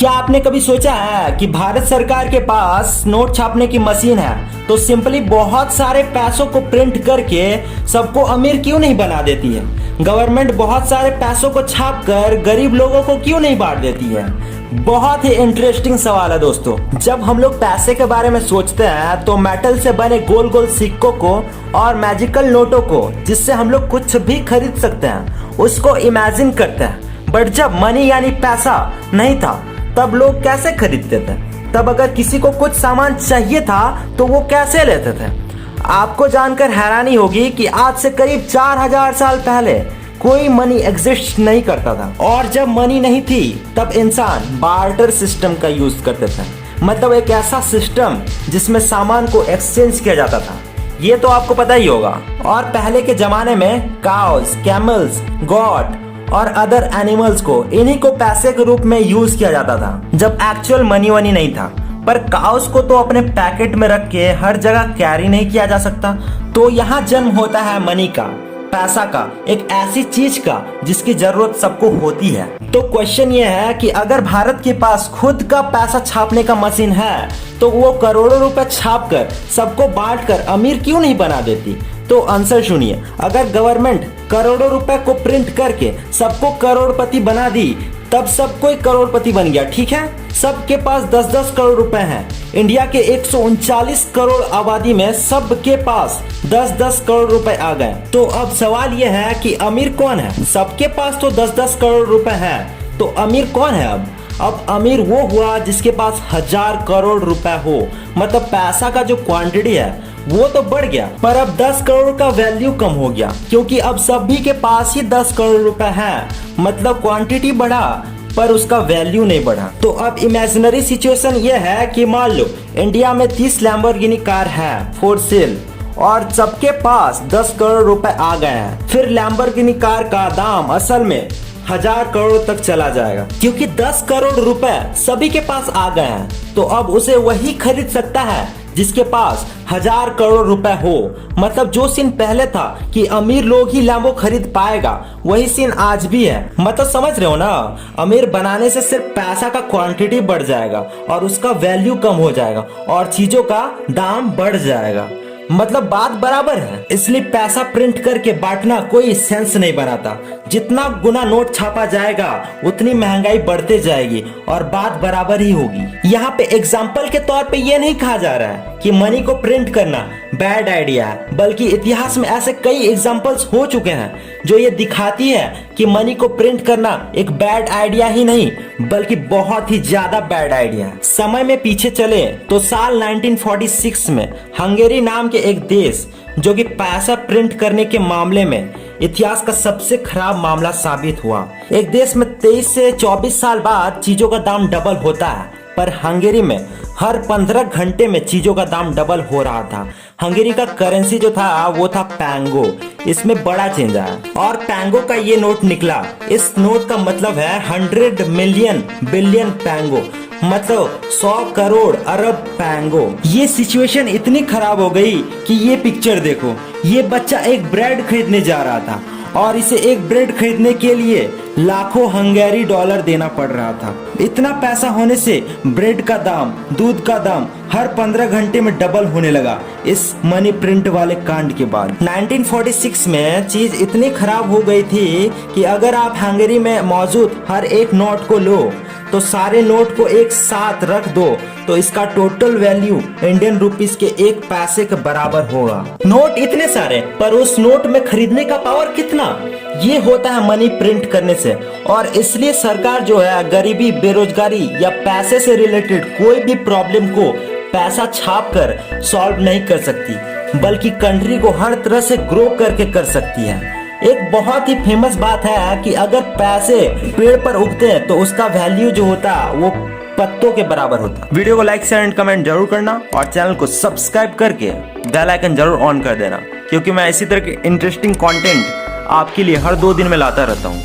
क्या आपने कभी सोचा है कि भारत सरकार के पास नोट छापने की मशीन है तो सिंपली बहुत सारे पैसों को प्रिंट करके सबको अमीर क्यों नहीं बना देती है? गवर्नमेंट बहुत सारे पैसों को छाप कर गरीब लोगों को क्यों नहीं बांट देती है? बहुत ही इंटरेस्टिंग सवाल है दोस्तों। जब हम लोग पैसे के बारे में सोचते हैं तो मेटल से बने गोल गोल सिक्कों को और मैजिकल नोटों को, जिससे हम लोग कुछ भी खरीद सकते हैं, उसको इमेजिन करते हैं। बट जब मनी यानी पैसा नहीं था तब लोग कैसे खरीदते थे? तब अगर किसी को कुछ सामान चाहिए था तो वो कैसे लेते थे? आपको जानकर हैरानी होगी कि आज से करीब 4000 साल पहले कोई मनी एग्जिस्ट नहीं करता था, और जब मनी नहीं थी तब इंसान बार्टर सिस्टम का यूज करते थे। मतलब एक ऐसा सिस्टम जिसमें सामान को एक्सचेंज किया जाता था। ये तो आपको पता ही होगा। और पहले के जमाने में काउस, कैमल्स, गॉट और अदर एनिमल्स को, इन्हीं को पैसे के रूप में यूज किया जाता था जब एक्चुअल मनी वनी नहीं था। पर काउस को तो अपने पैकेट में रख के हर जगह कैरी नहीं किया जा सकता। तो यहाँ जन्म होता है मनी का, पैसा का, एक ऐसी चीज का जिसकी जरूरत सबको होती है। तो क्वेश्चन ये है कि अगर भारत के पास खुद का पैसा छापने का मशीन है तो वो करोड़ों रुपए छाप कर सबको बांट कर अमीर क्यों नहीं बना देती? तो आंसर सुनिए। अगर गवर्नमेंट करोड़ों रुपए को प्रिंट करके सबको करोड़पति बना दी तब सब कोई करोड़पति बन गया, ठीक है? सबके पास 10-10 करोड़ रुपए हैं। इंडिया के 139 करोड़ आबादी में सबके पास 10-10 करोड़ रुपए आ गए। तो अब सवाल यह है कि अमीर कौन है? सबके पास तो 10-10 करोड़ रुपए हैं, तो अमीर कौन है? अब अमीर वो हुआ जिसके पास 1000 करोड़ रुपए हो। मतलब पैसा का जो क्वांटिटी है वो तो बढ़ गया, पर अब 10 करोड़ का वैल्यू कम हो गया, क्योंकि अब सभी के पास ही 10 करोड़ रुपए हैं। मतलब क्वांटिटी बढ़ा पर उसका वैल्यू नहीं बढ़ा। तो अब इमेजिनरी सिचुएशन ये है कि मान लो इंडिया में 30 लैम्बोर्गिनी कार है फॉर सेल और सबके पास 10 करोड़ रुपए आ गए हैं। फिर लैम्बोर्गिनी कार का दाम असल में 1000 करोड़ तक चला जाएगा, क्योंकि 10 करोड़ रुपए सभी के पास आ गए हैं। तो अब उसे वही खरीद सकता है जिसके पास 1000 करोड़ रुपए हो। मतलब जो सीन पहले था कि अमीर लोग ही लैम्बो खरीद पाएगा, वही सीन आज भी है। मतलब समझ रहे हो ना? अमीर बनाने से सिर्फ पैसा का क्वांटिटी बढ़ जाएगा और उसका वैल्यू कम हो जाएगा और चीजों का दाम बढ़ जाएगा। मतलब बात बराबर है। इसलिए पैसा प्रिंट करके बांटना कोई सेंस नहीं बनाता। जितना गुना नोट छापा जाएगा उतनी महंगाई बढ़ते जाएगी और बात बराबर ही होगी। यहाँ पे एग्जाम्पल के तौर पे ये नहीं कहा जा रहा है कि मनी को प्रिंट करना बैड आइडिया है, बल्कि इतिहास में ऐसे कई एग्जाम्पल्स हो चुके हैं जो ये दिखाती है कि मनी को प्रिंट करना एक बैड आइडिया ही नहीं बल्कि बहुत ही ज्यादा बैड आइडिया है। समय में पीछे चले तो साल 1946 में हंगेरी नाम के एक देश, जो कि पैसा प्रिंट करने के मामले में इतिहास का सबसे खराब मामला साबित हुआ। एक देश में 23 से 24 साल बाद चीजों का दाम डबल होता है, पर हंगेरी में हर 15 घंटे में चीजों का दाम डबल हो रहा था। हंगेरी का करेंसी जो था वो था पैंगो। इसमें बड़ा चेंज आया और पैंगो का ये नोट निकला। इस नोट का मतलब है 100 मिलियन बिलियन पैंगो, मतलब 100 करोड़ अरब पैंगो। ये सिचुएशन इतनी खराब हो गई कि ये पिक्चर देखो। ये बच्चा एक ब्रेड खरीदने जा रहा था और इसे एक ब्रेड खरीदने के लिए लाखों हंगेरी डॉलर देना पड़ रहा था। इतना पैसा होने से ब्रेड का दाम, दूध का दाम हर 15 घंटे में डबल होने लगा इस मनी प्रिंट वाले कांड के बाद। 1946 में चीज इतनी खराब हो गई थी कि अगर आप हंगेरी में मौजूद हर एक नोट को लो तो सारे नोट को एक साथ रख दो तो इसका टोटल वैल्यू इंडियन रुपीस के 1 पैसे के बराबर होगा। नोट इतने सारे, पर उस नोट में खरीदने का पावर कितना? ये होता है मनी प्रिंट करने से। और इसलिए सरकार जो है गरीबी, बेरोजगारी या पैसे से रिलेटेड कोई भी प्रॉब्लम को पैसा छाप कर सॉल्व नहीं कर सकती, बल्कि कंट्री को हर तरह से ग्रो करके कर सकती है। एक बहुत ही फेमस बात है कि अगर पैसे पेड़ पर उगते हैं तो उसका वैल्यू जो होता है वो पत्तों के बराबर होता है। वीडियो को लाइक, शेयर एंड कमेंट जरूर करना और चैनल को सब्सक्राइब करके बेल आइकन जरूर ऑन कर देना, क्योंकि मैं इसी तरह के इंटरेस्टिंग कंटेंट आपके लिए हर 2 दिन में लाता रहता हूँ।